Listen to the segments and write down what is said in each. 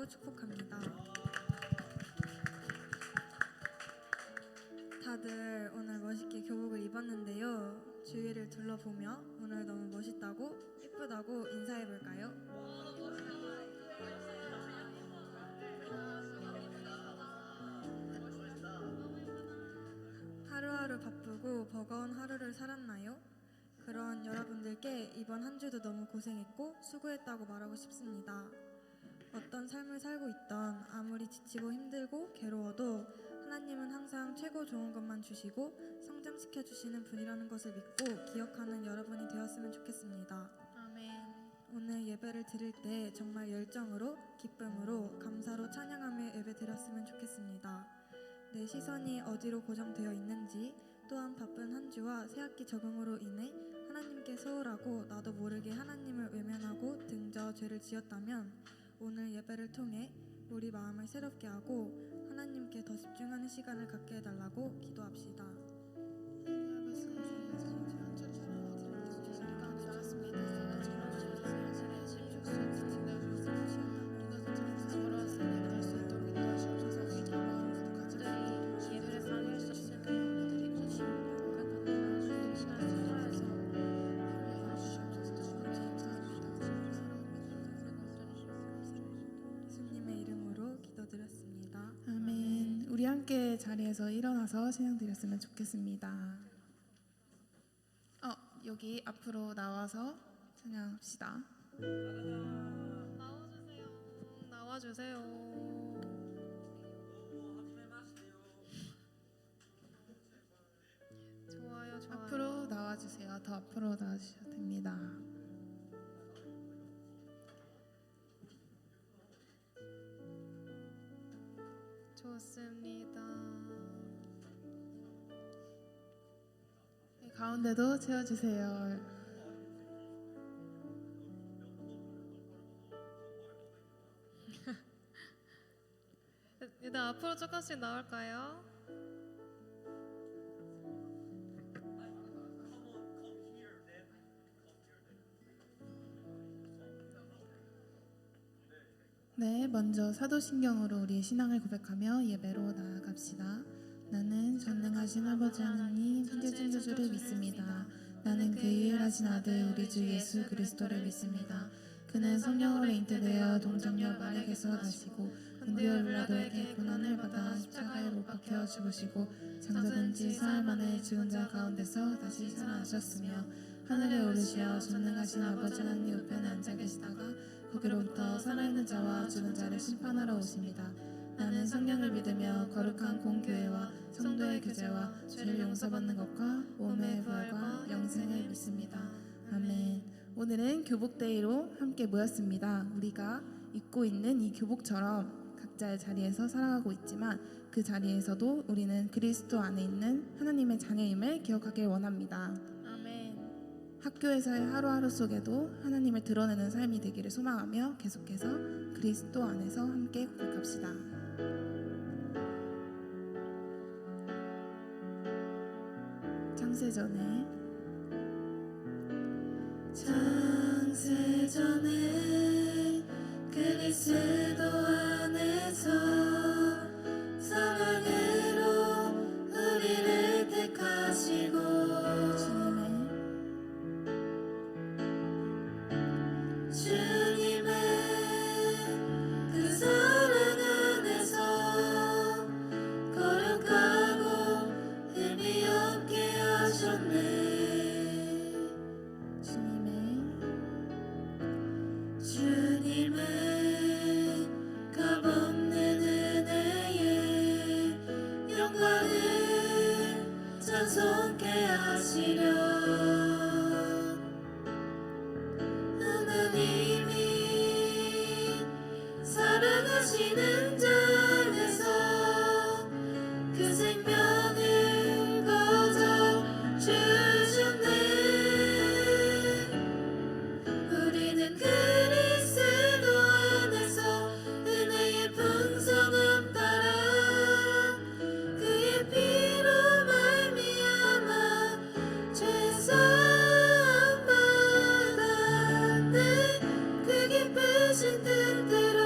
축복합니다. 다들 오늘 멋있게 교복을 입었는데요. 주위를 둘러보며 오늘 너무 멋있다고 예쁘다고 인사해볼까요? 하루하루 바쁘고 버거운 하루를 살았나요? 그런 여러분들께 이번 한 주도 너무 고생했고 수고했다고 말하고 싶습니다. 어떤 삶을 살고 있던 아무리 지치고 힘들고 괴로워도 하나님은 항상 최고 좋은 것만 주시고 성장시켜 주시는 분이라는 것을 믿고 기억하는 여러분이 되었으면 좋겠습니다. 아멘. 오늘 예배를 드릴 때 정말 열정으로 기쁨으로 감사로 찬양하며 예배 드렸으면 좋겠습니다. 내 시선이 어디로 고정되어 있는지, 또한 바쁜 한 주와 새학기 적응으로 인해 하나님께 소홀하고 나도 모르게 하나님을 외면하고 등져 죄를 지었다면 오늘 예배를 통해 우리 마음을 새롭게 하고 하나님께 더 집중하는 시간을 갖게 해달라고 기도합시다. 예수님의 이름으로 기도드렸습니다. 아멘. 우리 함께 자리에서 일어나서 찬양 드렸으면 좋겠습니다. 여기 앞으로 나와서 찬양합시다. 나와주세요. 좋아요. 앞으로 나와주세요. 더 앞으로 나와주셔도 됩니다. 좋습니다. 가운데도 채워주세요. 일단 앞으로 조금씩 나올까요? 네, 먼저 사도신경으로 우리의 신앙을 고백하며 예배로 나아갑시다. 나는 전능하신 아버지 하나님 천재 창조주를 믿습니다. 나는 그 유일하신 아들 우리 주 예수 그리스도를 믿습니다. 그는 성령으로 잉태되어 동정녀 마리아에게서 나시고 본디오 빌라도에게 고난을 받아 십자가에 못 박혀 죽으시고 장사된 지 사흘 만에 죽은 자 가운데서 다시 살아나셨으며 하늘에 오르시어 전능하신 아버지 하나님 우편에 앉아 계시다가 거기로부터 살아있는 자와 죽은 자를 심판하러 오십니다. 나는 성령을 믿으며 거룩한 공교회와 성도의 교제와 죄를 용서받는 것과 몸의 부활과 영생을 믿습니다. 아멘. 오늘은 교복데이로 함께 모였습니다. 우리가 입고 있는 이 교복처럼 각자의 자리에서 살아가고 있지만 그 자리에서도 우리는 그리스도 안에 있는 하나님의 자녀임을 기억하길 원합니다. 아멘. 학교에서의 하루하루 속에도 하나님을 드러내는 삶이 되기를 소망하며 계속해서 그리스도 안에서 함께 고백합시다. 창세전에 그리스도 안에서 사랑으로 우리를 택하시고 주님의 그 사랑 안에서 거룩하고 의미 없게 하셨네. 주님의 값없는 은혜에 영광을 찬송케 하시려 하나님이 사랑하시는 자 안에서 그 생명을 거저 주셨네. 우리는 그리스도 안에서 은혜의 풍성함 따라 그의 피로 말미암아 죄사함 받았네. 그 기쁘신 뜻대로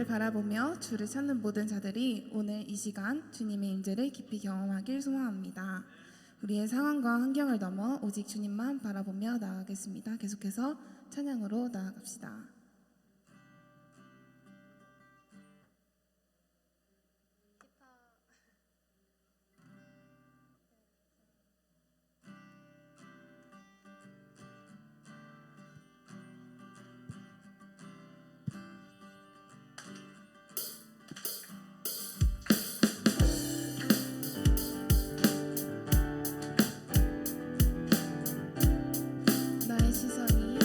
바라보며 주를 찾는 모든 자들이 오늘 이 시간 주님의 임재를 깊이 경험하길 소망합니다. 우리의 상황과 환경을 넘어 오직 주님만 바라보며 나아가겠습니다. 계속해서 찬양으로 나아갑시다. 나의 시선이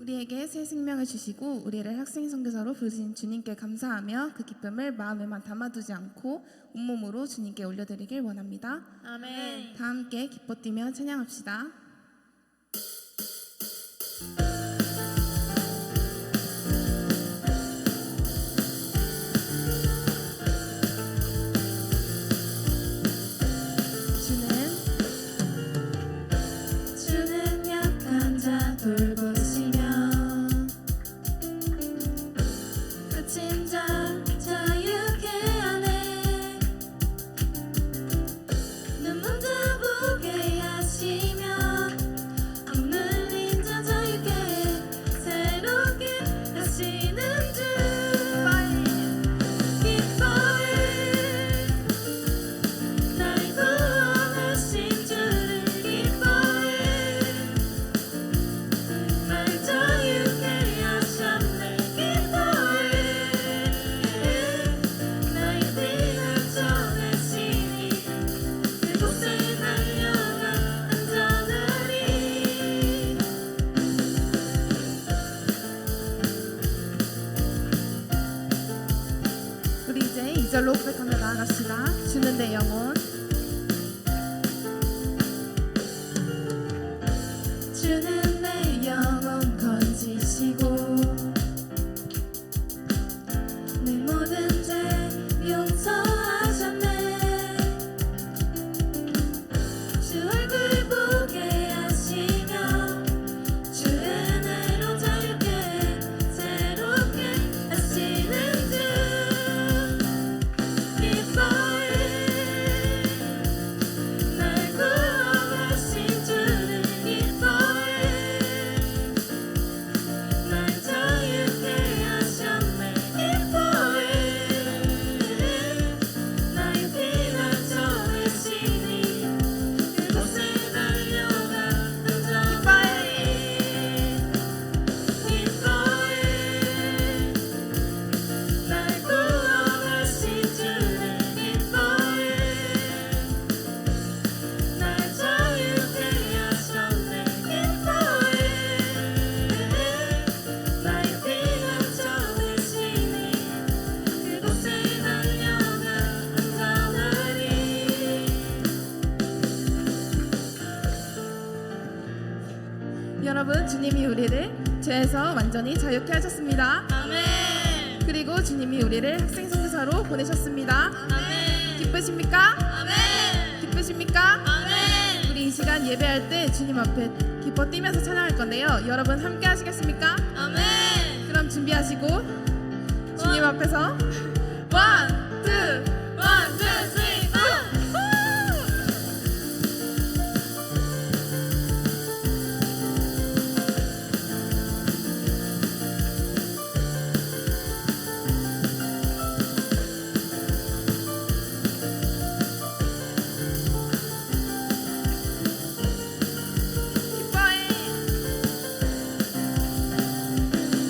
우리에게 새 생명을 주시고 우리를 학생 선교사로 부르신 주님께 감사하며 그 기쁨을 마음에만 담아두지 않고 온몸으로 주님께 올려드리길 원합니다. 아멘. 다 함께 기뻐 뛰며 찬양합시다. 주는 약한 자 돌보시며 갇힌 자 자유케 하네. 눈문 뜨보게 하시며 억눌린 자 자유케 새롭게 하시는 주 기뻐해. 날 구원하신 주를 기뻐해. 날 자유케 하셨네. 기뻐해. 나의 피를 전하시니 그곳에 달려가 안전하리. 우리 이제 2절로 고백하며 나아갑시다. 주는 내 영혼, 주는 내 영혼 건지시고 내 모든 죄 용서하셨네. 주 얼굴 보게 하시며 주 은혜로 자유케 새롭게 하시는 주 기뻐해. 날 구원하신 주를 기뻐해. 날 자유케 하셨네. 기뻐해. 나의 피가 정하시니 그곳에 달려가 안전하리. 기뻐해. 날 구원하신 주를 기뻐해. 날 자유케 하셨네. 기뻐해. 나의 피가 정하시니 그곳에 달려가 안전하리. 여러분, 주님이 우리를 죄에서 완전히 자유케 하셨습니다. 아멘. 그리고 주님이 우리를 학생 선교사로 보내셨습니다. 아멘. 기쁘십니까? 아멘. 기쁘십니까? 아멘. 우리 이 시간 예배할 때 주님 앞에 기뻐 뛰면서 찬양할 건데요. 여러분 함께 하시겠습니까? 아멘. 그럼 준비하시고 주님 앞에서 원, 투, 원, 투, 쓰리, 포.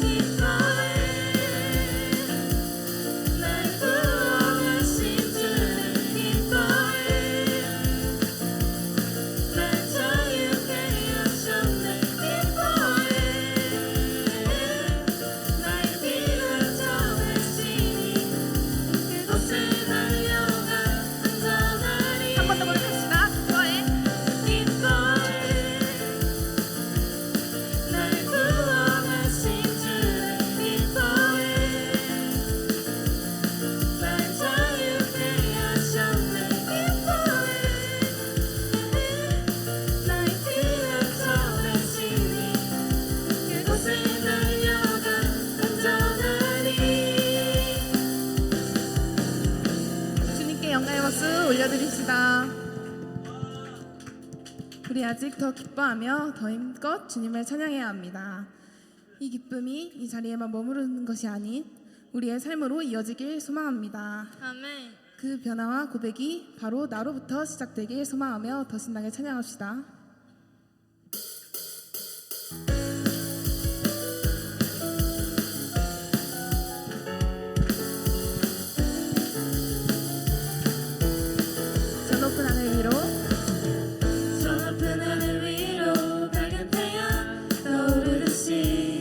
기뻐해. 날 구원하신 주를 기뻐해. 날 자유케 하셨네. 기뻐해. 나의 피를 정하시니 그곳에 달려가 안전하리. 한 번 더 고백합시다. 기뻐해. 기뻐해. 날 구원하신 주를 기뻐해. 날 자유케 하셨네. 기뻐해. 나의 피를 정하시니 그곳에 달려가 안전하리. 주님께 영광의 박수 올려드립시다. 우리 아직 더 기뻐하며 더 힘껏 주님을 찬양해야 합니다. 이 기쁨이 이 자리에만 머무르는 것이 아닌 우리의 삶으로 이어지길 소망합니다. 아멘. 그 변화와 고백이 바로 나로부터 시작되길 소망하며 더 신나게 찬양합시다. 저 높은 하늘 위로 저 높은 하늘 위로 밝은 태양 떠오르듯이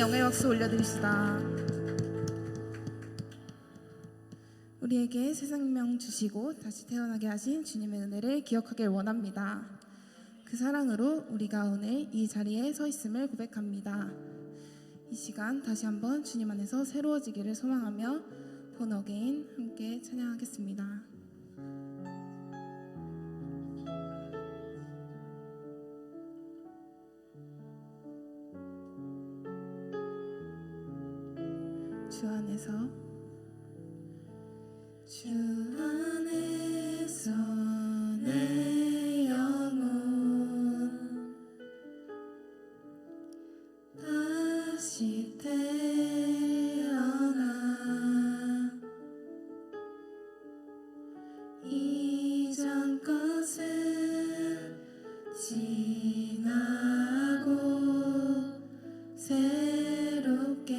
영예 박수 올려드립시다. 우리에게 새 생명 주시고 다시 태어나게 하신 주님의 은혜를 기억하길 원합니다. 그 사랑으로 우리가 오늘 이 자리에 서 있음을 고백합니다. 이 시간 다시 한번 주님 안에서 새로워지기를 소망하며 본 어게인 함께 찬양하겠습니다. 주 안에서 주 안에서 내 영혼 다시 태어나 이전 것은 지나고 새롭게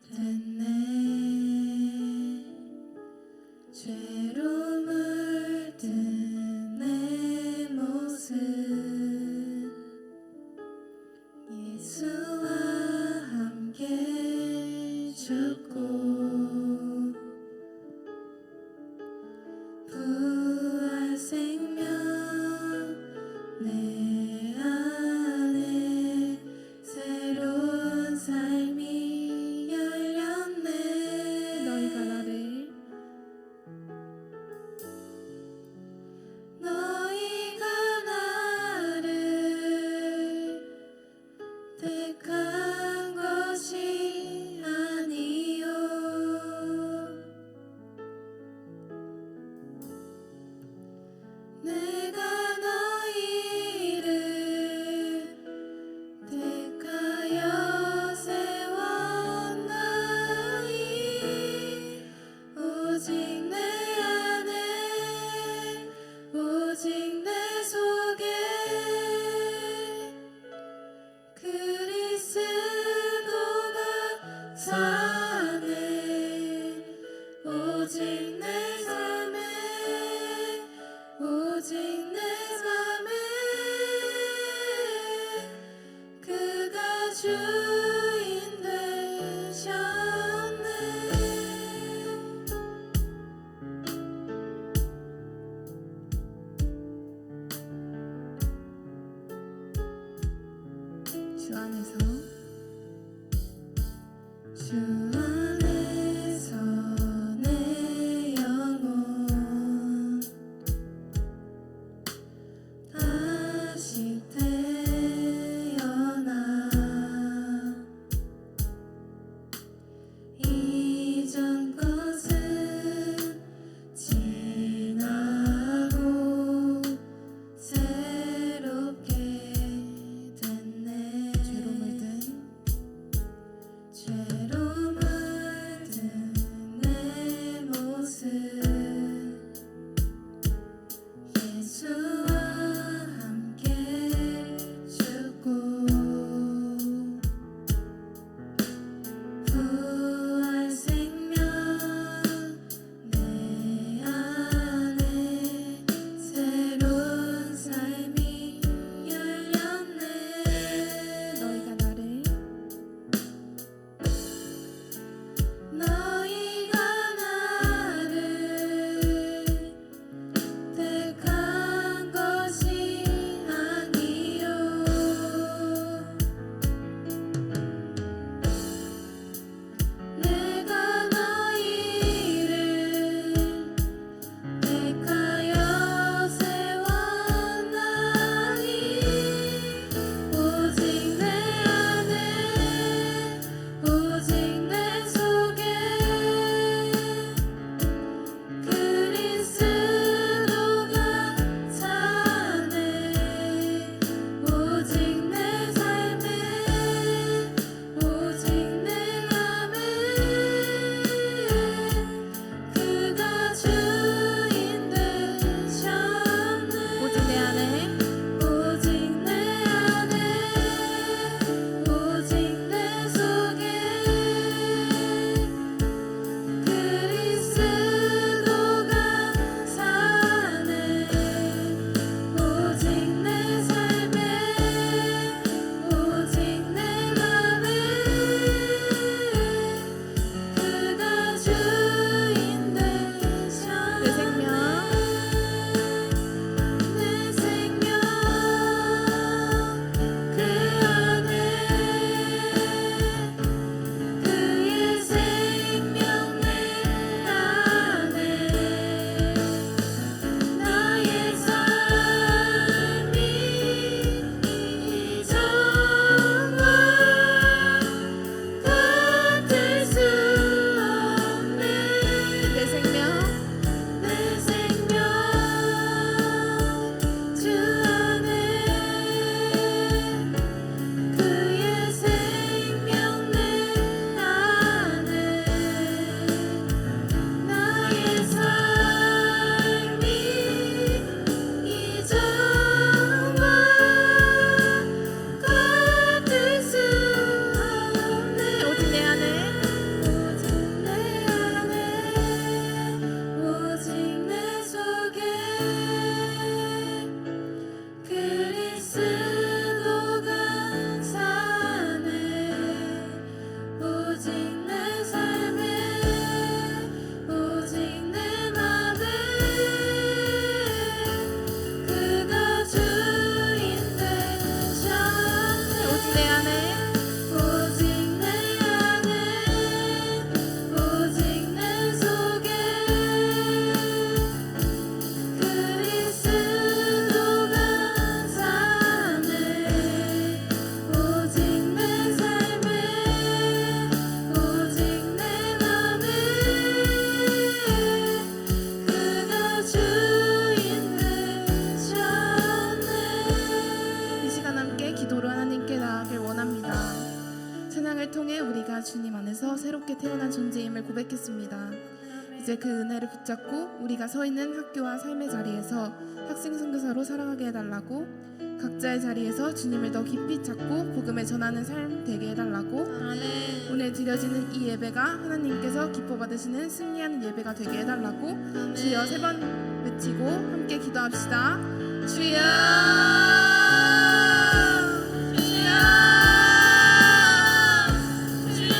됐네. 죄로 물든 내 모습 예수와 함께 죽고 부활 생명 내 안에 새로운 삶이 열렸네. 너희가 나를 택한 것이 아니요 내가 너희를 택하여 세웠나니 오직 내 안에 오직 내 속에 그리스도가 사네. 오직 내 삶에 오직 내 삶에 그가 주인 되셨네. 주 안에서 주 안에서 내 영혼 다시 태어나 이전 것은 지나고 새롭게 됐네. 죄로 말씀을 통해 우리가 주님 안에서 새롭게 태어난 존재임을 고백했습니다. 이제 그 은혜를 붙잡고 우리가 서 있는 학교와 삶의 자리에서 학생 선교사로 살아가게 해달라고, 각자의 자리에서 주님을 더 깊이 찾고 복음을 전하는 삶 되게 해달라고, 아멘. 오늘 드려지는 이 예배가 하나님께서 기뻐 받으시는 승리하는 예배가 되게 해달라고 주여 3번 외치고 함께 기도합시다. 주여, 주여, 주여.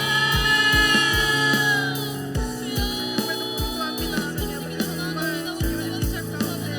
정말 너무 기도합니다. 하나님 아버지, 정말 주님의 시작 가운데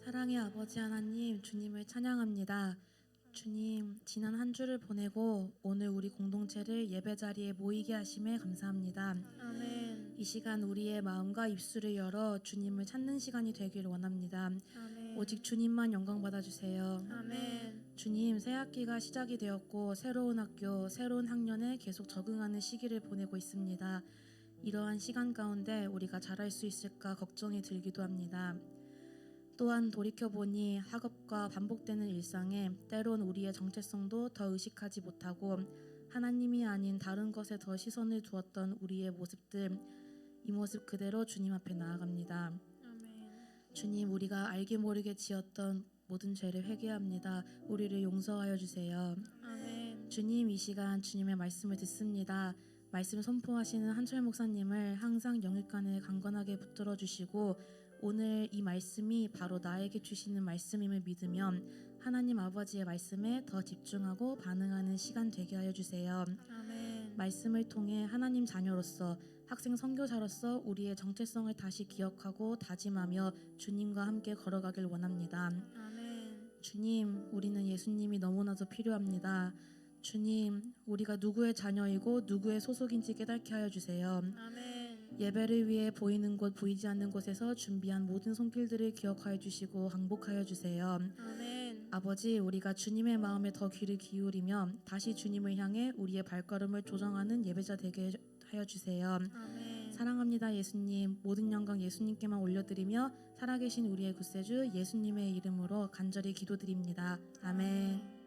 사랑의 아버지 하나님, 주님을 찬양합니다. 주님, 지난 한 주를 보내고 오늘 우리 공동체를 예배 자리에 모이게 하심에 감사합니다. 아멘. 이 시간 우리의 마음과 입술을 열어 주님을 찾는 시간이 되길 원합니다. 아멘. 오직 주님만 영광 받아주세요. 아멘. 주님, 새 학기가 시작이 되었고 새로운 학교, 새로운 학년에 계속 적응하는 시기를 보내고 있습니다. 이러한 시간 가운데 우리가 잘할 수 있을까 걱정이 들기도 합니다. 또한 돌이켜보니 학업과 반복되는 일상에 때론 우리의 정체성도 더 의식하지 못하고 하나님이 아닌 다른 것에 더 시선을 두었던 우리의 모습들, 이 모습 그대로 주님 앞에 나아갑니다. 아멘. 주님, 우리가 알게 모르게 지었던 모든 죄를 회개합니다. 우리를 용서하여 주세요. 아멘. 주님, 이 시간 주님의 말씀을 듣습니다. 말씀 선포하시는 한철 목사님을 항상 영육간에 강건하게 붙들어 주시고 오늘 이 말씀이 바로 나에게 주시는 말씀임을 믿으면 하나님 아버지의 말씀에 더 집중하고 반응하는 시간 되게 하여 주세요. 아멘. 말씀을 통해 하나님 자녀로서 학생 선교사로서 우리의 정체성을 다시 기억하고 다짐하며 주님과 함께 걸어가길 원합니다. 아멘. 주님, 우리는 예수님이 너무나도 필요합니다. 주님, 우리가 누구의 자녀이고 누구의 소속인지 깨닫게 하여 주세요. 아멘. 예배를 위해 보이는 곳 보이지 않는 곳에서 준비한 모든 손길들을 기억하여 주시고 항복하여 주세요. 아멘. 아버지, 우리가 주님의 마음에 더 귀를 기울이며 다시 주님을 향해 우리의 발걸음을 조정하는 예배자 되게 하여 주세요. 아멘. 사랑합니다 예수님. 모든 영광 예수님께만 올려드리며 살아계신 우리의 구세주 예수님의 이름으로 간절히 기도드립니다. 아멘.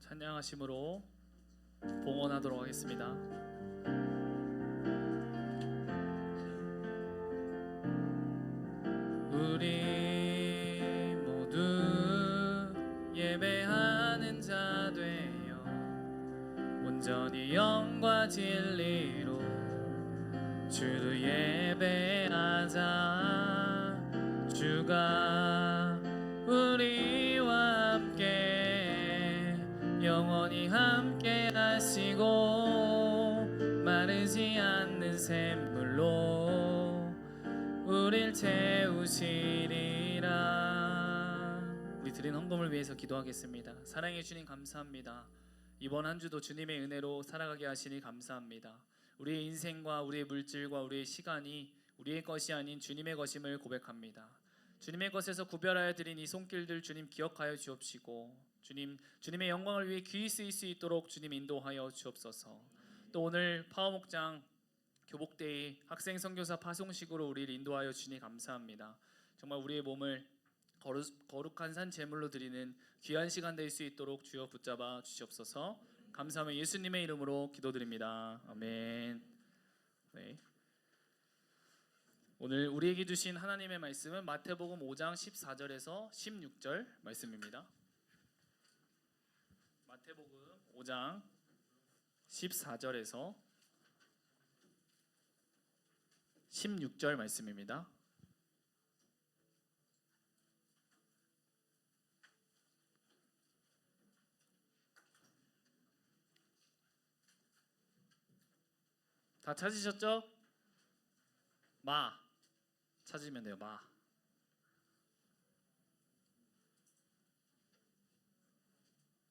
찬양하심으로 봉헌하도록 하겠습니다. 우리 모두 예배하는 자 되어 온전히 영과 진리로 주를 예배하자. 주가 우리와 함께 영원히 함께 하시고 마르지 않는 샘물로 우릴 채우시리라. 우리 드린 헌금을 위해서 기도하겠습니다. 사랑해 주님 감사합니다. 이번 한 주도 주님의 은혜로 살아가게 하시니 감사합니다. 우리의 인생과 우리의 물질과 우리의 시간이 우리의 것이 아닌 주님의 것임을 고백합니다. 주님의 것에서 구별하여 드린 이 손길들 주님 기억하여 주옵시고 주님의 영광을 위해 귀히 쓰일 수 있도록 주님 인도하여 주옵소서. 또 오늘 파워목장 교복데이 학생 선교사 파송식으로 우리를 인도하여 주니 감사합니다. 정말 우리의 몸을 거룩한 산 제물로 드리는 귀한 시간 될 수 있도록 주여 붙잡아 주시옵소서. 감사하며 예수님의 이름으로 기도드립니다. 아멘. 네. 오늘 우리에게 주신 하나님의 말씀은 마태복음 5장 14절에서 16절 말씀입니다. 마태복음 5장 14절에서 16절 말씀입니다. 다 찾으셨죠? 마 찾으면 돼요. 마.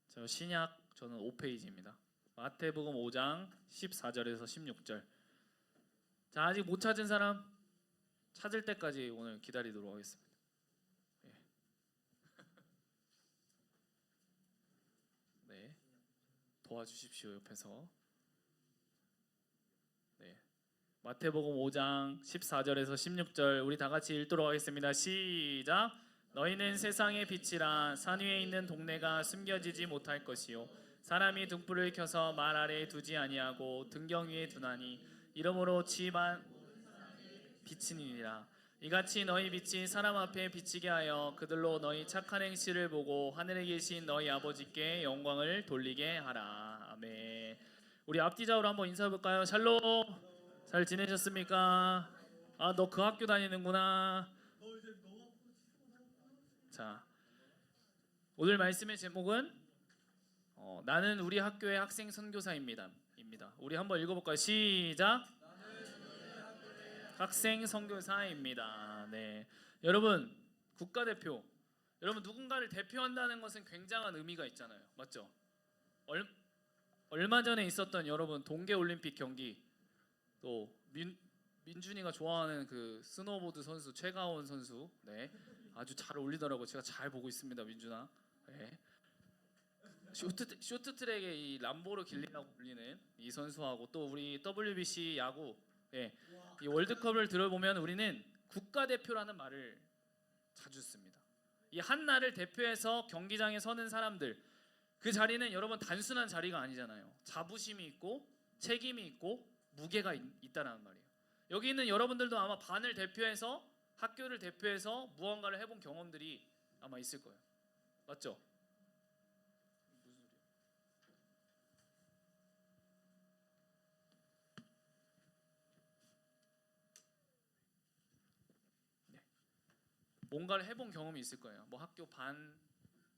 저 신약 저는 5페이지입니다. 마태복음 5장 14절에서 16절. 자, 아직 못 찾은 사람 찾을 때까지 오늘 기다리도록 하겠습니다. 예. 네. 도와주십시오, 옆에서. 네. 마태복음 5장 14절에서 16절 우리 다 같이 읽도록 하겠습니다. 시작. 너희는 세상의 빛이라. 산 위에 있는 동네가 숨겨지지 못할 것이요 사람이 등불을 켜서 말 아래에 두지 아니하고 등경 위에 두나니 이러므로 집안 빛이니라. 이같이 너희 빛이 사람 앞에 비치게 하여 그들로 너희 착한 행실을 보고 하늘에 계신 너희 아버지께 영광을 돌리게 하라. 아멘. 우리 앞뒤좌우로 한번 인사해볼까요? 샬롬. 잘 지내셨습니까? 아, 너 그 학교 다니는구나. 자, 오늘 말씀의 제목은 나는 우리 학교의 학생 선교사입니다. 우리 한번 읽어볼까요? 시작. 학생 선교사입니다. 네, 여러분 국가대표, 여러분 누군가를 대표한다는 것은 굉장한 의미가 있잖아요, 맞죠? 얼마 전에 있었던 여러분 동계올림픽 경기, 또 민준이가 좋아하는 그 스노보드 선수 최가원 선수, 네, 아주 잘 어울리더라고. 제가 잘 보고 있습니다, 민준아. 네. 쇼트트랙의 이 람보르길리라고 불리는 이 선수하고 또 우리 WBC 야구, 예, 이 월드컵을 들어보면 우리는 국가대표라는 말을 자주 씁니다. 이 한 나라를 대표해서 경기장에 서는 사람들, 그 자리는 여러분 단순한 자리가 아니잖아요. 자부심이 있고 책임이 있고 무게가 있다는 말이에요. 여기 있는 여러분들도 아마 반을 대표해서, 학교를 대표해서 무언가를 해본 경험들이 아마 있을 거예요, 맞죠? 뭔가를 해본 경험이 있을 거예요. 뭐 학교 반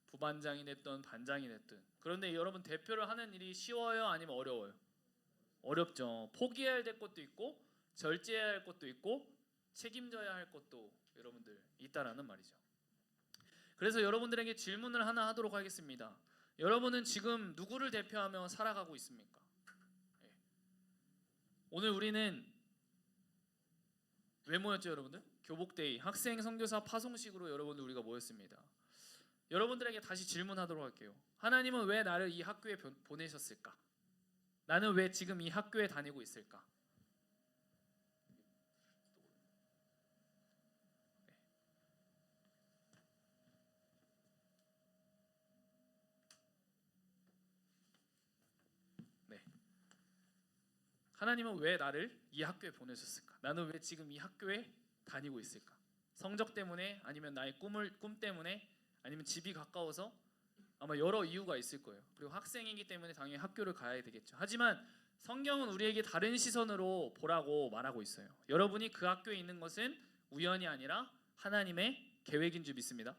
부반장이 됐든 반장이 됐든. 그런데 여러분 대표를 하는 일이 쉬워요? 아니면 어려워요? 어렵죠. 포기해야 될 것도 있고 절제해야 할 것도 있고 책임져야 할 것도 여러분들 있다라는 말이죠. 그래서 여러분들에게 질문을 하나 하도록 하겠습니다. 여러분은 지금 누구를 대표하며 살아가고 있습니까? 네. 오늘 우리는 왜 모였죠, 여러분들? 교복데이 학생 선교사 파송식으로 여러분들 우리가 모였습니다. 여러분들에게 다시 질문하도록 할게요. 하나님은 왜 나를 이 학교에 보내셨을까? 나는 왜 지금 이 학교에 다니고 있을까? 네. 하나님은 왜 나를 이 학교에 보내셨을까? 나는 왜 지금 이 학교에 다니고 있을까? 성적 때문에, 아니면 나의 꿈 때문에, 아니면 집이 가까워서, 아마 여러 이유가 있을 거예요. 그리고 학생이기 때문에 당연히 학교를 가야 되겠죠. 하지만 성경은 우리에게 다른 시선으로 보라고 말하고 있어요. 여러분이 그 학교에 있는 것은 우연이 아니라 하나님의 계획인 줄 믿습니다.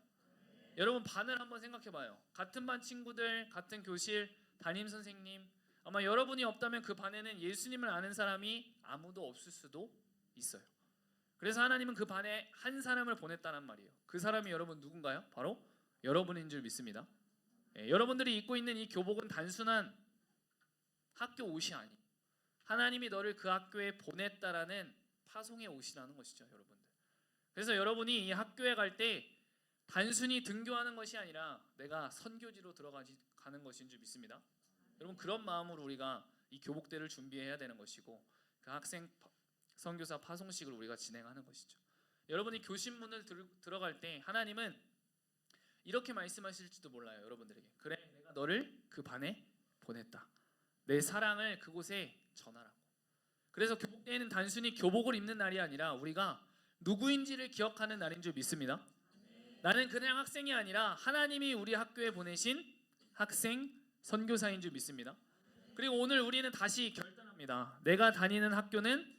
여러분 반을 한번 생각해봐요. 같은 반 친구들, 같은 교실, 담임 선생님, 아마 여러분이 없다면 그 반에는 예수님을 아는 사람이 아무도 없을 수도 있어요. 그래서 하나님은 그 반에 한 사람을 보냈다는 말이에요. 그 사람이 여러분 누군가요? 바로 여러분인 줄 믿습니다. 예, 여러분들이 입고 있는 이 교복은 단순한 학교 옷이 아니에요. 하나님이 너를 그 학교에 보냈다라는 파송의 옷이라는 것이죠, 여러분들. 그래서 여러분이 이 학교에 갈 때 단순히 등교하는 것이 아니라 내가 선교지로 들어가는 것인 줄 믿습니다. 여러분 그런 마음으로 우리가 이 교복대를 준비해야 되는 것이고 그 학생 선교사 파송식을 우리가 진행하는 것이죠. 여러분이 교신문을 들어갈 때 하나님은 이렇게 말씀하실지도 몰라요. 여러분들에게. 그래, 내가 너를 그 반에 보냈다. 내 사랑을 그곳에 전하라고. 그래서 교복대회는 단순히 교복을 입는 날이 아니라 우리가 누구인지를 기억하는 날인 줄 믿습니다. 나는 그냥 학생이 아니라 하나님이 우리 학교에 보내신 학생 선교사인 줄 믿습니다. 그리고 오늘 우리는 다시 결단합니다. 내가 다니는 학교는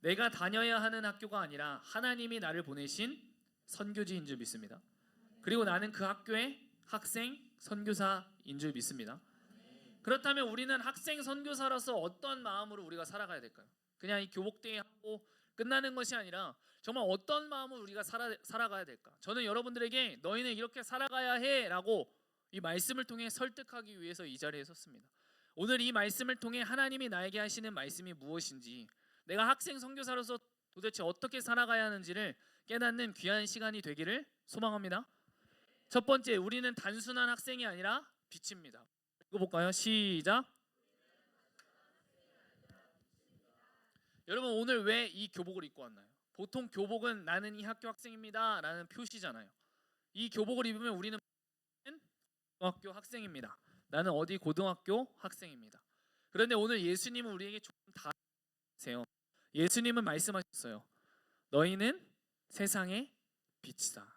내가 다녀야 하는 학교가 아니라 하나님이 나를 보내신 선교지인 줄 믿습니다. 그리고 나는 그 학교의 학생 선교사인 줄 믿습니다. 그렇다면 우리는 학생 선교사로서 어떤 마음으로 우리가 살아가야 될까요? 그냥 이 교복대회 하고 끝나는 것이 아니라 정말 어떤 마음으로 우리가 살아가야 될까? 저는 여러분들에게 너희는 이렇게 살아가야 해라고 이 말씀을 통해 설득하기 위해서 이 자리에 섰습니다. 오늘 이 말씀을 통해 하나님이 나에게 하시는 말씀이 무엇인지, 내가 학생 선교사로서 도대체 어떻게 살아가야 하는지를 깨닫는 귀한 시간이 되기를 소망합니다. 첫 번째, 우리는 단순한 학생이 아니라 빛입니다. 읽어볼까요? 시작. 여러분, 오늘 왜 이 교복을 입고 왔나요? 보통 교복은 나는 이 학교 학생입니다 라는 표시잖아요. 이 교복을 입으면 우리는 고등학교 학생입니다. 나는 어디 고등학교 학생입니다. 그런데 오늘 예수님은 우리에게 조금 다르세요. 예수님은 말씀하셨어요. 너희는 세상의 빛이다.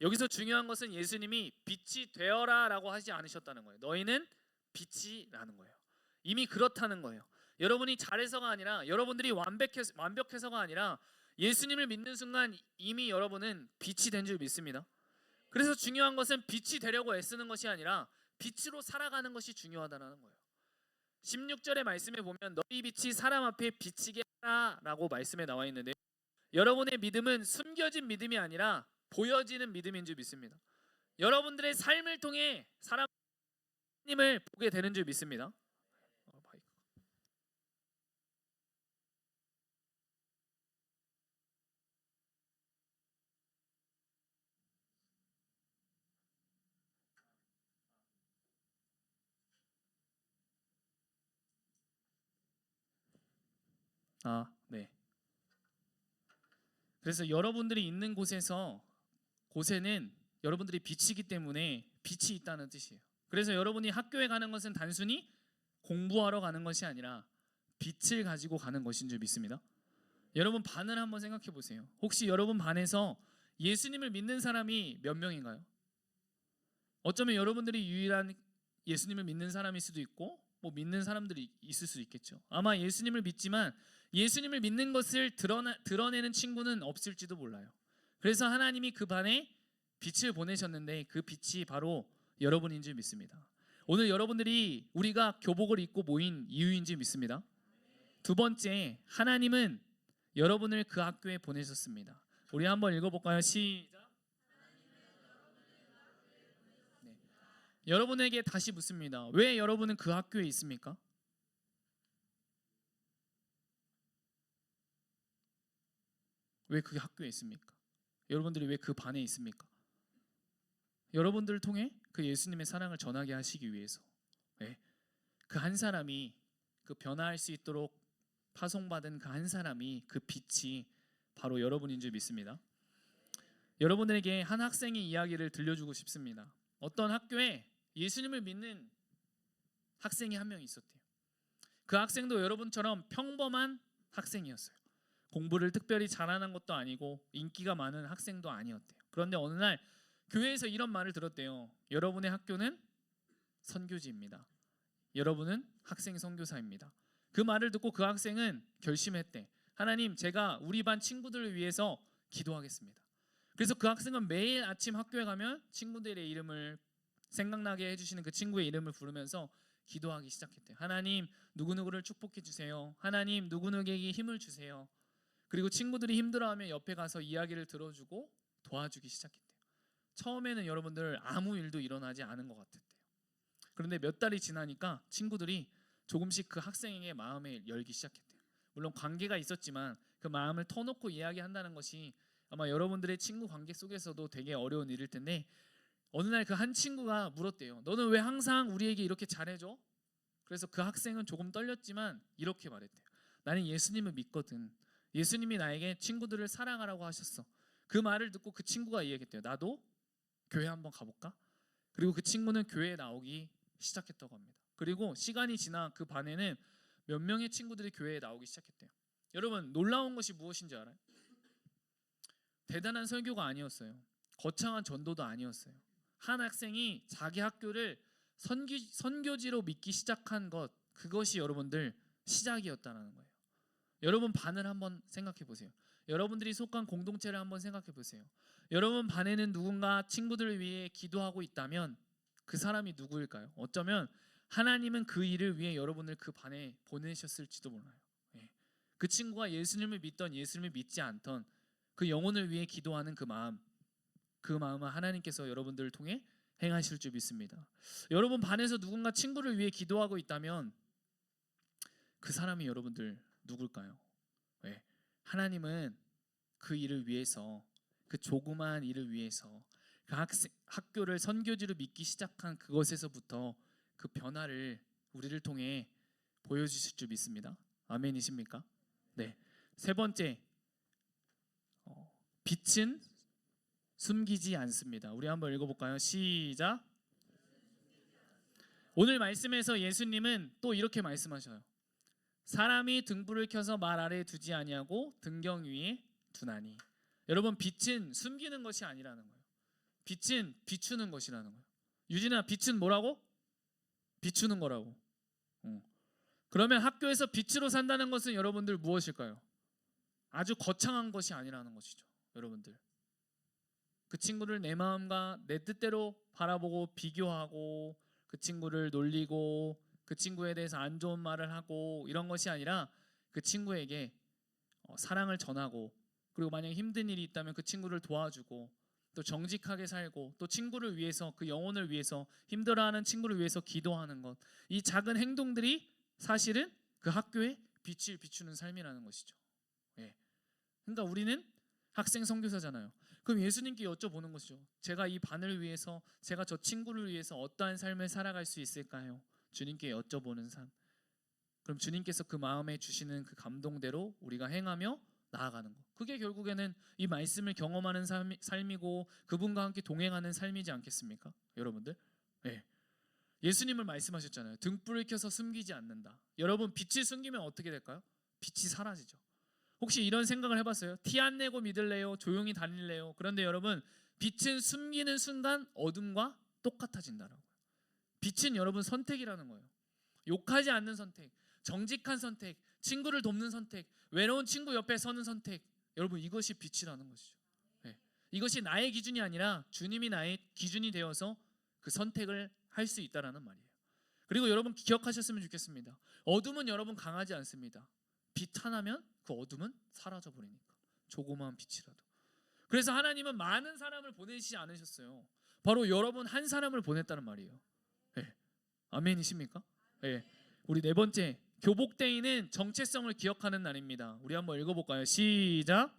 여기서 중요한 것은 예수님이 빛이 되어라 라고 하지 않으셨다는 거예요. 너희는 빛이라는 거예요. 이미 그렇다는 거예요. 여러분이 잘해서가 아니라, 여러분들이 완벽해서가 아니라 예수님을 믿는 순간 이미 여러분은 빛이 된 줄 믿습니다. 그래서 중요한 것은 빛이 되려고 애쓰는 것이 아니라 빛으로 살아가는 것이 중요하다는 거예요. 16절의 말씀에 보면 너희 빛이 사람 앞에 비치게 하라 라고 말씀에 나와 있는데, 여러분의 믿음은 숨겨진 믿음이 아니라 보여지는 믿음인 줄 믿습니다. 여러분들의 삶을 통해 하나님을 보게 되는 줄 믿습니다. 네. 그래서 여러분들이 있는 곳에는 여러분들이 빛이기 때문에 빛이 있다는 뜻이에요. 그래서 여러분이 학교에 가는 것은 단순히 공부하러 가는 것이 아니라 빛을 가지고 가는 것인 줄 믿습니다. 여러분 반을 한번 생각해 보세요. 혹시 여러분 반에서 예수님을 믿는 사람이 몇 명인가요? 어쩌면 여러분들이 유일한 예수님을 믿는 사람일 수도 있고 뭐 믿는 사람들이 있을 수도 있겠죠. 아마 예수님을 믿지만 예수님을 믿는 것을 드러내는 친구는 없을지도 몰라요. 그래서 하나님이 그 반에 빛을 보내셨는데 그 빛이 바로 여러분인 줄 믿습니다. 오늘 여러분들이 우리가 교복을 입고 모인 이유인 줄 믿습니다. 두 번째, 하나님은 여러분을 그 학교에 보내셨습니다. 우리 한번 읽어볼까요? 시작. 네. 여러분에게 다시 묻습니다. 왜 여러분은 그 학교에 있습니까? 왜 그 학교에 있습니까? 여러분들이 왜 그 반에 있습니까? 여러분들을 통해 그 예수님의 사랑을 전하게 하시기 위해서. 네. 그 한 사람이 그 변화할 수 있도록 파송받은 그 한 사람이, 그 빛이 바로 여러분인 줄 믿습니다. 여러분들에게 한 학생의 이야기를 들려주고 싶습니다. 어떤 학교에 예수님을 믿는 학생이 한 명 있었대요. 그 학생도 여러분처럼 평범한 학생이었어요. 공부를 특별히 잘하는 것도 아니고 인기가 많은 학생도 아니었대요. 그런데 어느 날 교회에서 이런 말을 들었대요. 여러분의 학교는 선교지입니다. 여러분은 학생 선교사입니다. 그 말을 듣고 그 학생은 결심했대. 하나님, 제가 우리 반 친구들을 위해서 기도하겠습니다. 그래서 그 학생은 매일 아침 학교에 가면 친구들의 이름을 생각나게 해주시는 그 친구의 이름을 부르면서 기도하기 시작했대요. 하나님, 누구누구를 축복해 주세요. 하나님, 누구누구에게 힘을 주세요. 그리고 친구들이 힘들어하면 옆에 가서 이야기를 들어주고 도와주기 시작했대요. 처음에는 여러분들 아무 일도 일어나지 않은 것 같았대요. 그런데 몇 달이 지나니까 친구들이 조금씩 그 학생에게 마음을 열기 시작했대요. 물론 관계가 있었지만 그 마음을 터놓고 이야기한다는 것이 아마 여러분들의 친구 관계 속에서도 되게 어려운 일일 텐데, 어느 날 그 한 친구가 물었대요. 너는 왜 항상 우리에게 이렇게 잘해줘? 그래서 그 학생은 조금 떨렸지만 이렇게 말했대요. 나는 예수님을 믿거든. 예수님이 나에게 친구들을 사랑하라고 하셨어. 그 말을 듣고 그 친구가 이야기했대요. 나도 교회 한번 가볼까? 그리고 그 친구는 교회에 나오기 시작했다고 합니다. 그리고 시간이 지나 그 반에는 몇 명의 친구들이 교회에 나오기 시작했대요. 여러분, 놀라운 것이 무엇인지 알아요? 대단한 설교가 아니었어요. 거창한 전도도 아니었어요. 한 학생이 자기 학교를 선교지로 믿기 시작한 것, 그것이 여러분들 시작이었다는 거예요. 여러분 반을 한번 생각해 보세요. 여러분들이 속한 공동체를 한번 생각해 보세요. 여러분 반에는 누군가 친구들을 위해 기도하고 있다면 그 사람이 누구일까요? 어쩌면 하나님은 그 일을 위해 여러분을 그 반에 보내셨을지도 몰라요. 예. 그 친구가 예수님을 믿던 예수님을 믿지 않던 그 영혼을 위해 기도하는 그 마음은 하나님께서 여러분들을 통해 행하실 줄 믿습니다. 여러분 반에서 누군가 친구를 위해 기도하고 있다면 그 사람이 여러분들 누굴까요? 왜? 하나님은 그 일을 위해서, 그 조그마한 일을 위해서 그 학교를 선교지로 믿기 시작한 그것에서부터 그 변화를 우리를 통해 보여주실 줄 믿습니다. 아멘이십니까? 네. 세 번째, 빛은 숨기지 않습니다. 우리 한번 읽어볼까요? 시작. 오늘 말씀에서 예수님은 또 이렇게 말씀하셔요. 사람이 등불을 켜서 말 아래에 두지 아니하고 등경 위에 두나니. 여러분, 빛은 숨기는 것이 아니라는 거예요. 빛은 비추는 것이라는 거예요. 유진아, 빛은 뭐라고? 비추는 거라고. 그러면 학교에서 빛으로 산다는 것은 여러분들 무엇일까요? 아주 거창한 것이 아니라는 것이죠. 여러분들, 그 친구를 내 마음과 내 뜻대로 바라보고 비교하고 그 친구를 놀리고 그 친구에 대해서 안 좋은 말을 하고 이런 것이 아니라 그 친구에게 사랑을 전하고, 그리고 만약에 힘든 일이 있다면 그 친구를 도와주고, 또 정직하게 살고, 또 친구를 위해서, 그 영혼을 위해서, 힘들어하는 친구를 위해서 기도하는 것, 이 작은 행동들이 사실은 그 학교에 빛을 비추는 삶이라는 것이죠. 예. 그러니까 우리는 학생 선교사잖아요. 그럼 예수님께 여쭤보는 것이죠. 제가 이 반을 위해서, 제가 저 친구를 위해서 어떠한 삶을 살아갈 수 있을까요? 주님께 여쭤보는 삶. 그럼 주님께서 그 마음에 주시는 그 감동대로 우리가 행하며 나아가는 것. 그게 결국에는 이 말씀을 경험하는 삶이고 그분과 함께 동행하는 삶이지 않겠습니까? 여러분들. 네. 예수님을 말씀하셨잖아요. 등불을 켜서 숨기지 않는다. 여러분, 빛을 숨기면 어떻게 될까요? 빛이 사라지죠. 혹시 이런 생각을 해봤어요? 티 안 내고 믿을래요? 조용히 다닐래요? 그런데 여러분, 빛은 숨기는 순간 어둠과 똑같아진다라고요. 빛은 여러분 선택이라는 거예요. 욕하지 않는 선택, 정직한 선택, 친구를 돕는 선택, 외로운 친구 옆에 서는 선택. 여러분, 이것이 빛이라는 것이죠. 네. 이것이 나의 기준이 아니라 주님이 나의 기준이 되어서 그 선택을 할 수 있다라는 말이에요. 그리고 여러분 기억하셨으면 좋겠습니다. 어둠은 여러분 강하지 않습니다. 빛 하나면 그 어둠은 사라져 버리니까. 조그마한 빛이라도. 그래서 하나님은 많은 사람을 보내시지 않으셨어요. 바로 여러분 한 사람을 보냈다는 말이에요. 네. 아멘이십니까? 네. 우리 네 번째, 교복데이는 정체성을 기억하는 날입니다. 우리 한번 읽어볼까요? 시작.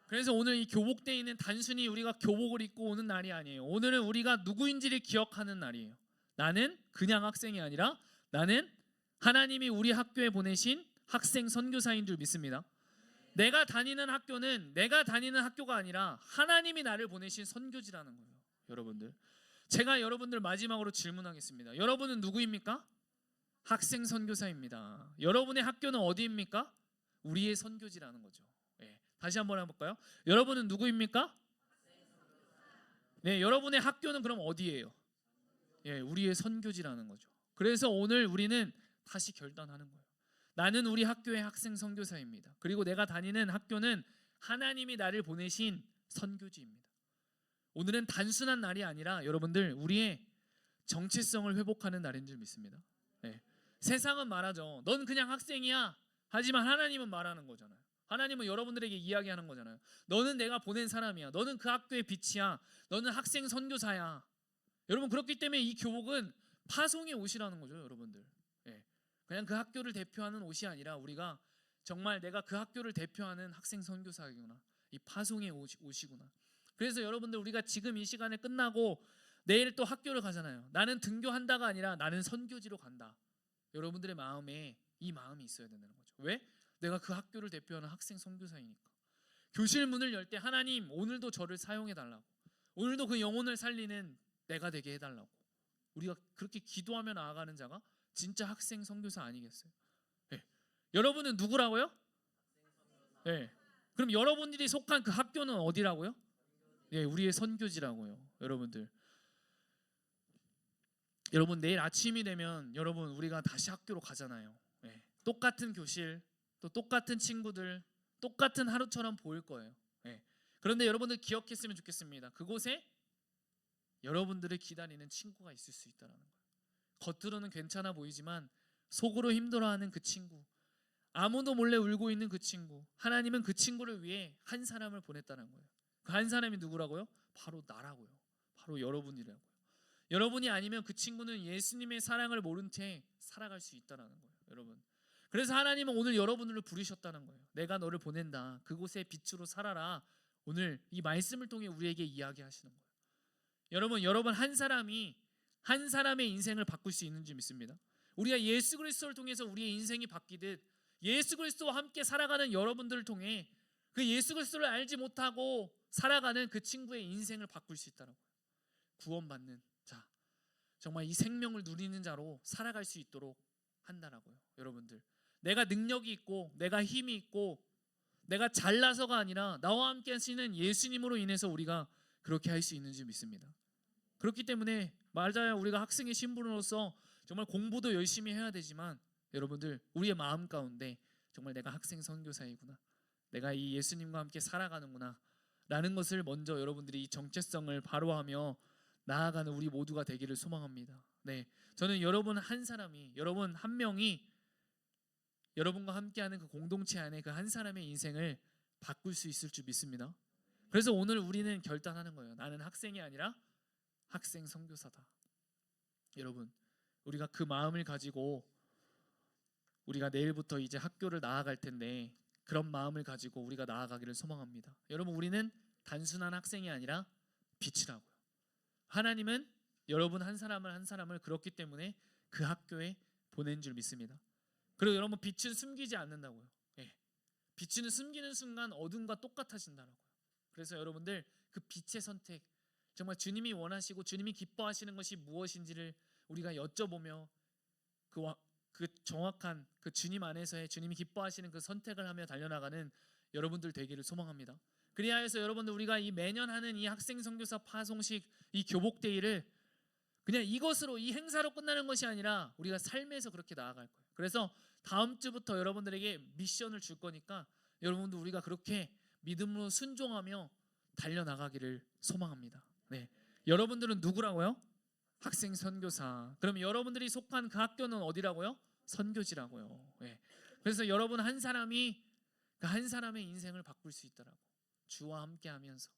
그래서 오늘 이 교복데이는 단순히 우리가 교복을 입고 오는 날이 아니에요. 오늘은 우리가 누구인지를 기억하는 날이에요. 나는 그냥 학생이 아니라 나는 하나님이 우리 학교에 보내신 학생 선교사인 줄 믿습니다. 내가 다니는 학교는 내가 다니는 학교가 아니라 하나님이 나를 보내신 선교지라는 거예요. 여러분들, 제가 여러분들 마지막으로 질문하겠습니다. 여러분은 누구입니까? 학생 선교사입니다. 여러분의 학교는 어디입니까? 우리의 선교지라는 거죠. 네, 다시 한번 해볼까요? 여러분은 누구입니까? 네, 여러분의 학교는 그럼 어디예요? 예, 우리의 선교지라는 거죠. 그래서 오늘 우리는 다시 결단하는 거예요. 나는 우리 학교의 학생 선교사입니다. 그리고 내가 다니는 학교는 하나님이 나를 보내신 선교지입니다. 오늘은 단순한 날이 아니라 여러분들 우리의 정체성을 회복하는 날인 줄 믿습니다. 네. 세상은 말하죠. 넌 그냥 학생이야. 하지만 하나님은 말하는 거잖아요. 하나님은 여러분들에게 이야기하는 거잖아요. 너는 내가 보낸 사람이야. 너는 그 학교의 빛이야. 너는 학생 선교사야. 여러분, 그렇기 때문에 이 교복은 파송의 옷이라는 거죠, 여러분들. 네. 그냥 그 학교를 대표하는 옷이 아니라 우리가 정말 내가 그 학교를 대표하는 학생 선교사이구나. 이 파송의 옷이구나. 그래서 여러분들, 우리가 지금 이 시간에 끝나고 내일 또 학교를 가잖아요. 나는 등교한다가 아니라 나는 선교지로 간다. 여러분들의 마음에 이 마음이 있어야 된다는 거죠. 왜? 내가 그 학교를 대표하는 학생 선교사이니까. 교실 문을 열 때 하나님 오늘도 저를 사용해 달라고, 오늘도 그 영혼을 살리는 내가 되게 해달라고, 우리가 그렇게 기도하며 나아가는 자가 진짜 학생 선교사 아니겠어요? 네. 여러분은 누구라고요? 네. 그럼 여러분들이 속한 그 학교는 어디라고요? 네, 우리의 선교지라고요. 여러분들, 여러분 내일 아침이 되면 여러분 우리가 다시 학교로 가잖아요. 네. 똑같은 교실, 또 똑같은 친구들, 똑같은 하루처럼 보일 거예요. 네. 그런데 여러분들 기억했으면 좋겠습니다. 그곳에 여러분들을 기다리는 친구가 있을 수 있다는 거예요. 겉으로는 괜찮아 보이지만 속으로 힘들어하는 그 친구, 아무도 몰래 울고 있는 그 친구, 하나님은 그 친구를 위해 한 사람을 보냈다는 거예요. 그 한 사람이 누구라고요? 바로 나라고요. 바로 여러분이라고요. 여러분이 아니면 그 친구는 예수님의 사랑을 모른 채 살아갈 수 있다는 거예요. 여러분, 그래서 하나님은 오늘 여러분을 부르셨다는 거예요. 내가 너를 보낸다. 그곳에 빛으로 살아라. 오늘 이 말씀을 통해 우리에게 이야기하시는 거예요. 여러분 한 사람이 한 사람의 인생을 바꿀 수 있는 줄 믿습니다. 우리가 예수 그리스도를 통해서 우리의 인생이 바뀌듯 예수 그리스도와 함께 살아가는 여러분들을 통해 그 예수 그리스도를 알지 못하고 살아가는 그 친구의 인생을 바꿀 수 있다는 거예요. 구원받는 자, 정말 이 생명을 누리는 자로 살아갈 수 있도록 한다라고요. 여러분들, 내가 능력이 있고 내가 힘이 있고 내가 잘나서가 아니라 나와 함께 하시는 예수님으로 인해서 우리가 그렇게 할 수 있는지 믿습니다. 그렇기 때문에 맞아요, 우리가 학생의 신분으로서 정말 공부도 열심히 해야 되지만 여러분들, 우리의 마음 가운데 정말 내가 학생 선교사이구나, 내가 이 예수님과 함께 살아가는구나 라는 것을 먼저 여러분들이 이 정체성을 바로하며 나아가는 우리 모두가 되기를 소망합니다. 네, 저는 여러분 한 사람이, 여러분 한 명이 여러분과 함께하는 그 공동체 안에 그 한 사람의 인생을 바꿀 수 있을 줄 믿습니다. 그래서 오늘 우리는 결단하는 거예요. 나는 학생이 아니라 학생 선교사다. 여러분, 우리가 그 마음을 가지고 우리가 내일부터 이제 학교를 나아갈 텐데 그런 마음을 가지고 우리가 나아가기를 소망합니다. 여러분, 우리는 단순한 학생이 아니라 빛이라고요. 하나님은 여러분 한 사람을 그렇기 때문에 그 학교에 보낸 줄 믿습니다. 그리고 여러분, 빛은 숨기지 않는다고요. 예. 빛은 숨기는 순간 어둠과 똑같아진다고요. 그래서 여러분들 그 빛의 선택, 정말 주님이 원하시고 주님이 기뻐하시는 것이 무엇인지를 우리가 여쭤보며 그 정확한 그 주님 안에서의 주님이 기뻐하시는 그 선택을 하며 달려나가는 여러분들 되기를 소망합니다. 그리하여서 여러분들, 우리가 이 매년 하는 이 학생 선교사 파송식, 이 교복데이를 그냥 이것으로, 이 행사로 끝나는 것이 아니라 우리가 삶에서 그렇게 나아갈 거예요. 그래서 다음 주부터 여러분들에게 미션을 줄 거니까 여러분도 우리가 그렇게 믿음으로 순종하며 달려나가기를 소망합니다. 네, 여러분들은 누구라고요? 학생 선교사. 그럼 여러분들이 속한 그 학교는 어디라고요? 선교지라고요. 네. 그래서 여러분 한 사람이 그 한 사람의 인생을 바꿀 수 있다라고, 주와 함께하면서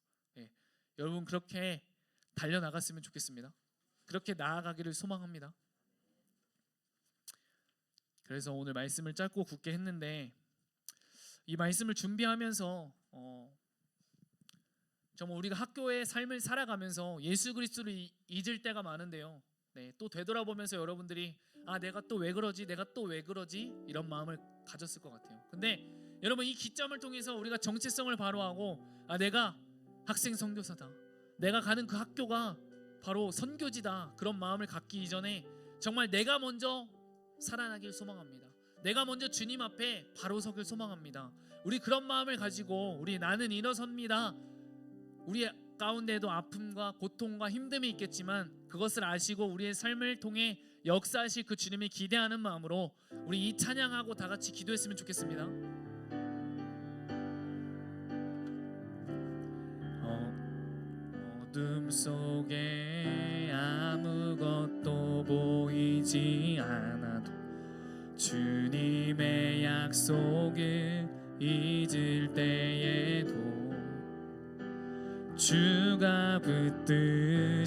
여러분 그렇게 달려나갔으면 좋겠습니다. 그렇게 나아가기를 소망합니다. 그래서 오늘 말씀을 짧고 굳게 했는데, 이 말씀을 준비하면서 정말 우리가 학교의 삶을 살아가면서 예수 그리스도를 잊을 때가 많은데요. 네, 또 되돌아보면서 여러분들이 내가 또 왜 그러지? 내가 또 왜 그러지? 이런 마음을 가졌을 것 같아요. 근데 여러분, 이 기점을 통해서 우리가 정체성을 바로하고 내가 학생 선교사다, 내가 가는 그 학교가 바로 선교지다, 그런 마음을 갖기 이전에 정말 내가 먼저 살아나길 소망합니다. 내가 먼저 주님 앞에 바로 서길 소망합니다. 우리 그런 마음을 가지고 우리 나는 일어섭니다. 우리 가운데에도 아픔과 고통과 힘듦이 있겠지만 그것을 아시고 우리의 삶을 통해 역사하실 그 주님을 기대하는 마음으로 우리 이 찬양하고 다 같이 기도했으면 좋겠습니다. 어둠 속에 아무것도 보이지 않아도 주님의 약속을 잊을 때에도 주가 붙드시기에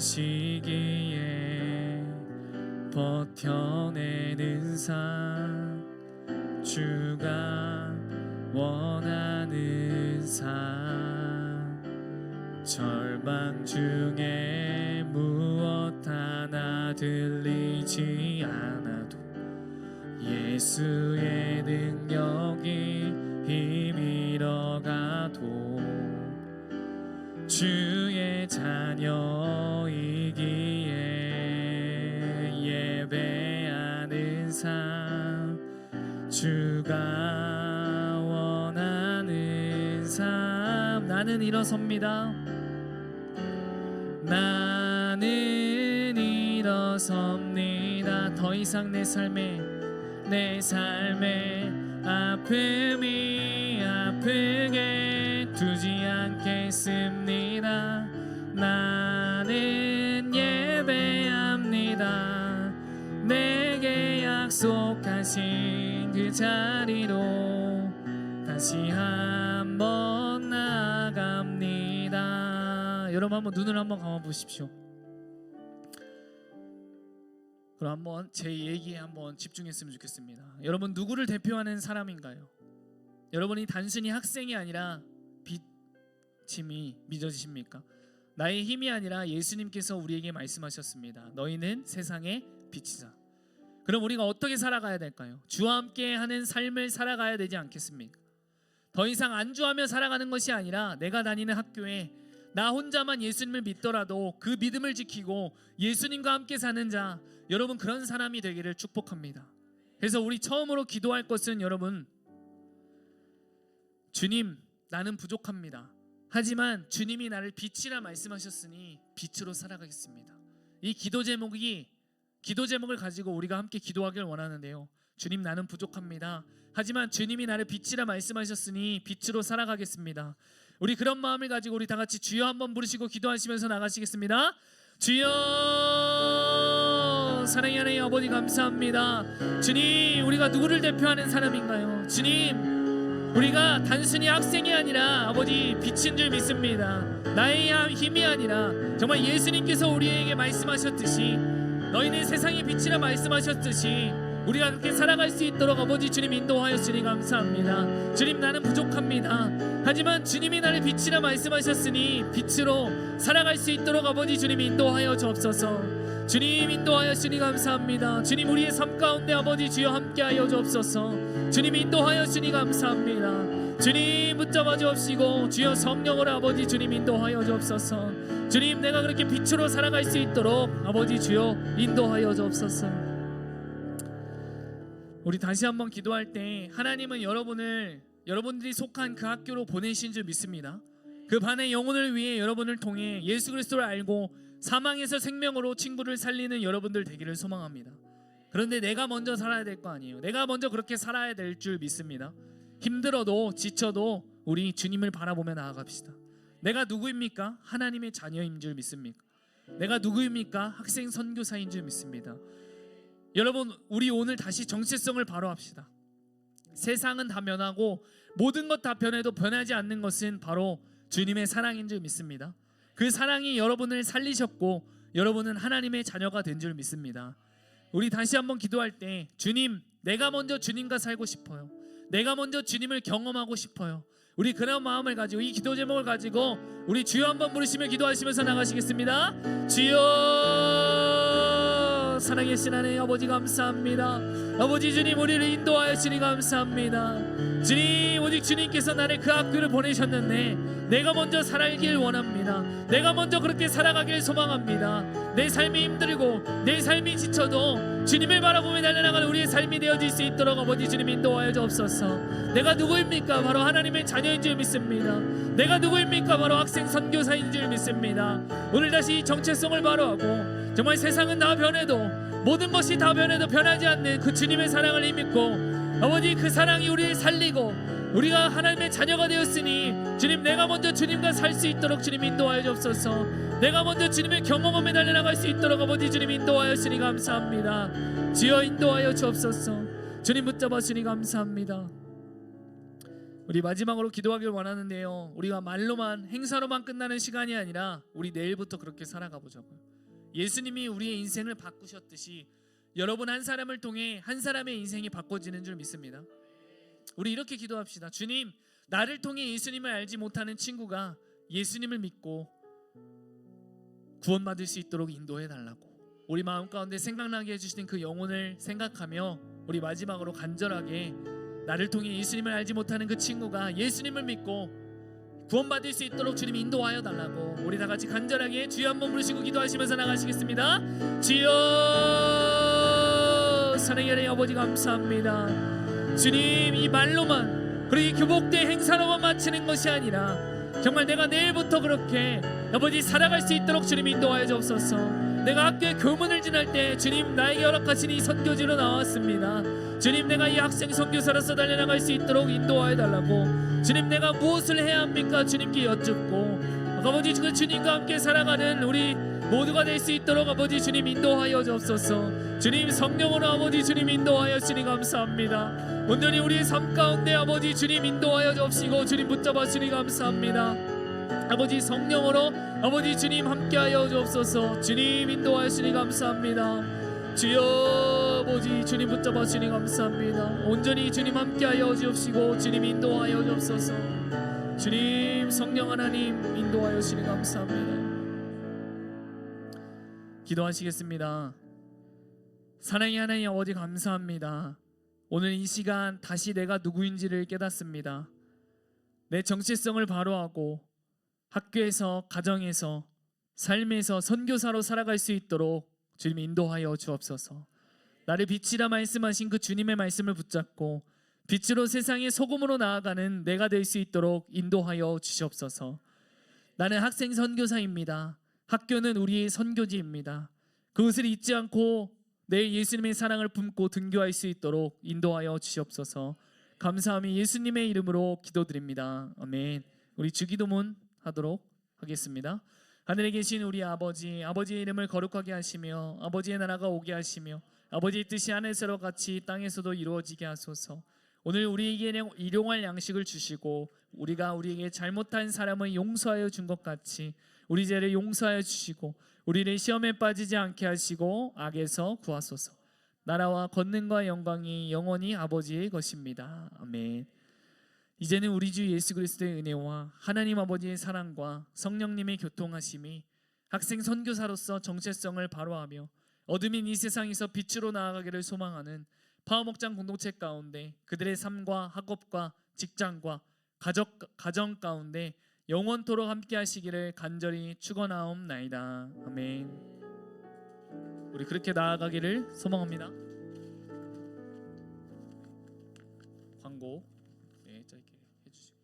버텨내는 삶, 주가 원하는 삶, 절망 중에 무엇 하나 들리지 않아도 예수의 능력이 힘이러가도 주의 자녀이기에 예배하는 삶, 주가 원하는 삶. 나는 일어섭니다. 나는 일어섭니다. 더 이상 내 삶에 아픔이 아프게 두지 않겠습니다. 나는 예배합니다. 내게 약속하신 그 자리로 다시 한번 나아갑니다. 여러분 한번 눈을 한번 감아 보십시오. 그럼 한번 제 얘기에 한번 집중했으면 좋겠습니다. 여러분 누구를 대표하는 사람인가요? 여러분이 단순히 학생이 아니라 빛임이 믿어지십니까? 나의 힘이 아니라 예수님께서 우리에게 말씀하셨습니다. 너희는 세상의 빛이다. 그럼 우리가 어떻게 살아가야 될까요? 주와 함께 하는 삶을 살아가야 되지 않겠습니까? 더 이상 안주하며 살아가는 것이 아니라 내가 다니는 학교에 나 혼자만 예수님을 믿더라도 그 믿음을 지키고 예수님과 함께 사는 자, 여러분 그런 사람이 되기를 축복합니다. 그래서 우리 처음으로 기도할 것은 여러분, 주님 나는 부족합니다. 하지만 주님이 나를 빛이라 말씀하셨으니 빛으로 살아가겠습니다. 이 기도 제목을 가지고 우리가 함께 기도하길 원하는데요. 주님 나는 부족합니다. 하지만 주님이 나를 빛이라 말씀하셨으니 빛으로 살아가겠습니다. 우리 그런 마음을 가지고 우리 다 같이 주여 한번 부르시고 기도하시면서 나가시겠습니다. 주여, 사랑의 하나님 아버지 감사합니다. 주님, 우리가 누구를 대표하는 사람인가요? 주님, 우리가 단순히 학생이 아니라 아버지 빛인 줄 믿습니다. 나의 힘이 아니라 정말 예수님께서 우리에게 말씀하셨듯이 너희는 세상의 빛이라 말씀하셨듯이 우리가 그렇게 살아갈 수 있도록 아버지 주님 인도하였으니 감사합니다. 주님 나는 부족합니다. 하지만 주님이 나를 빛이라 말씀하셨으니 빛으로 살아갈 수 있도록 아버지 주님 인도하여 주옵소서. 주님 인도하였으니 감사합니다. 주님 우리의 삶 가운데 아버지 주여 함께하여 주옵소서. 주님 인도하였으니 감사합니다. 주님 붙잡아 주옵시고 주여 성령으로 아버지 주님 인도하여 주옵소서. 주님 내가 그렇게 빛으로 살아갈 수 있도록 아버지 주여 인도하여 주옵소서. 우리 다시 한번 기도할 때 하나님은 여러분들이 속한 그 학교로 보내신 줄 믿습니다. 그 반의 영혼을 위해 여러분을 통해 예수 그리스도를 알고 사망에서 생명으로 친구를 살리는 여러분들 되기를 소망합니다. 그런데 내가 먼저 살아야 될 거 아니에요. 내가 먼저 그렇게 살아야 될 줄 믿습니다. 힘들어도 지쳐도 우리 주님을 바라보며 나아갑시다. 내가 누구입니까? 하나님의 자녀인 줄 믿습니까? 내가 누구입니까? 학생 선교사인 줄 믿습니다. 여러분 우리 오늘 다시 정체성을 바로 합시다. 세상은 다 변하고 모든 것 다 변해도 변하지 않는 것은 바로 주님의 사랑인 줄 믿습니다. 그 사랑이 여러분을 살리셨고 여러분은 하나님의 자녀가 된 줄 믿습니다. 우리 다시 한번 기도할 때 주님 내가 먼저 주님과 살고 싶어요. 내가 먼저 주님을 경험하고 싶어요. 우리 그런 마음을 가지고 이 기도 제목을 가지고 우리 주여 한번 부르시며 기도하시면서 나가시겠습니다. 주여, 사랑하신 하나님 아버지 감사합니다. 아버지 주님 우리를 인도하시니 감사합니다. 주님 오직 주님께서 나를 그 학교를 보내셨는데 내가 먼저 살아가길 원합니다. 내가 먼저 그렇게 살아가길 소망합니다. 내 삶이 힘들고 내 삶이 지쳐도 주님을 바라보며 달려나가는 우리의 삶이 되어질 수 있도록 아버지 주님 인도하여 주옵소서. 내가 누구입니까? 바로 하나님의 자녀인 줄 믿습니다. 내가 누구입니까? 바로 학생 선교사인 줄 믿습니다. 오늘 다시 이 정체성을 바로 하고 정말 세상은 다 변해도 모든 것이 다 변해도 변하지 않는 그 주님의 사랑을 힘입고 아버지 그 사랑이 우리를 살리고 우리가 하나님의 자녀가 되었으니 주님 내가 먼저 주님과 살 수 있도록 주님 인도하여 주옵소서. 내가 먼저 주님의 경험함에 달려나갈 수 있도록 아버지 주님 인도하였으니 감사합니다. 주여 인도하여 주옵소서. 주님 붙잡았으니 감사합니다. 우리 마지막으로 기도하길 원하는데요. 우리가 말로만 행사로만 끝나는 시간이 아니라 우리 내일부터 그렇게 살아가 보자고요. 예수님이 우리의 인생을 바꾸셨듯이 여러분 한 사람을 통해 한 사람의 인생이 바꿔지는 줄 믿습니다. 우리 이렇게 기도합시다. 주님 나를 통해 예수님을 알지 못하는 친구가 예수님을 믿고 구원받을 수 있도록 인도해 달라고 우리 마음 가운데 생각나게 해주시는 그 영혼을 생각하며 우리 마지막으로 간절하게 나를 통해 예수님을 알지 못하는 그 친구가 예수님을 믿고 구원받을 수 있도록 주님 인도하여 달라고 우리 다 같이 간절하게 주여 한번 부르시고 기도하시면서 나가시겠습니다. 주여, 사랑의 하나님 아버지 감사합니다. 주님, 이 말로만 그리고 이 교복된 행사로만 마치는 것이 아니라 정말 내가 내일부터 그렇게 아버지 살아갈 수 있도록 주님 인도하여 주옵소서. 내가 학교에 교문을 지날 때 주님 나에게 허락하신 이 선교지로 나왔습니다. 주님, 내가 이 학생 선교사로서 달려나갈 수 있도록 인도하여 달라고 주님, 내가 무엇을 해야 합니까? 주님께 여쭙고 아버지 그 주님과 함께 살아가는 우리 모두가 될 수 있도록 아버지 주님 인도하여 주옵소서. 주님, 성령으로 아버지 주님 인도하여 주니 감사합니다. 온전히 우리의 삶 가운데 아버지 주님 인도하여 주옵시고 주님 붙잡아 주니 감사합니다. 아버지 성령으로 아버지 주님 함께하여 주옵소서. 주님 인도하여 주니 감사합니다. 주여, 아버지 주님 붙잡아 주니 감사합니다. 온전히 주님 함께하여 주옵시고 주님 인도하여 주옵소서. 주님, 성령 하나님 인도하여 주니 감사합니다. 기도하시겠습니다. 사랑의 하나님 아버지 감사합니다. 오늘 이 시간 다시 내가 누구인지를 깨닫습니다. 내 정체성을 바로하고 학교에서, 가정에서, 삶에서 선교사로 살아갈 수 있도록 주님 인도하여 주옵소서. 나를 빛이라 말씀하신 그 주님의 말씀을 붙잡고 빛으로 세상의 소금으로 나아가는 내가 될 수 있도록 인도하여 주시옵소서. 나는 학생 선교사입니다. 학교는 우리의 선교지입니다. 그것을 잊지 않고 내일 예수님의 사랑을 품고 등교할 수 있도록 인도하여 주시옵소서. 감사함이 예수님의 이름으로 기도드립니다. 아멘. 우리 주기도문 하도록 하겠습니다. 하늘에 계신 우리 아버지, 아버지의 이름을 거룩하게 하시며 아버지의 나라가 오게 하시며 아버지의 뜻이 하늘에서 같이 땅에서도 이루어지게 하소서. 오늘 우리에게 일용할 양식을 주시고 우리가 우리에게 잘못한 사람을 용서하여 준 것 같이 우리 죄를 용서하여 주시고 우리를 시험에 빠지지 않게 하시고 악에서 구하소서. 나라와 권능과 영광이 영원히 아버지의 것입니다. 아멘. 이제는 우리 주 예수 그리스도의 은혜와 하나님 아버지의 사랑과 성령님의 교통하심이 학생 선교사로서 정체성을 바로하며 어둠인 이 세상에서 빛으로 나아가기를 소망하는 파워목장 공동체 가운데 그들의 삶과 학업과 직장과 가정 가운데 영원토록 함께 하시기를 간절히 축원하옵나이다. 아멘. 우리 그렇게 나아가기를 소망합니다. 광고 짧게 해주시고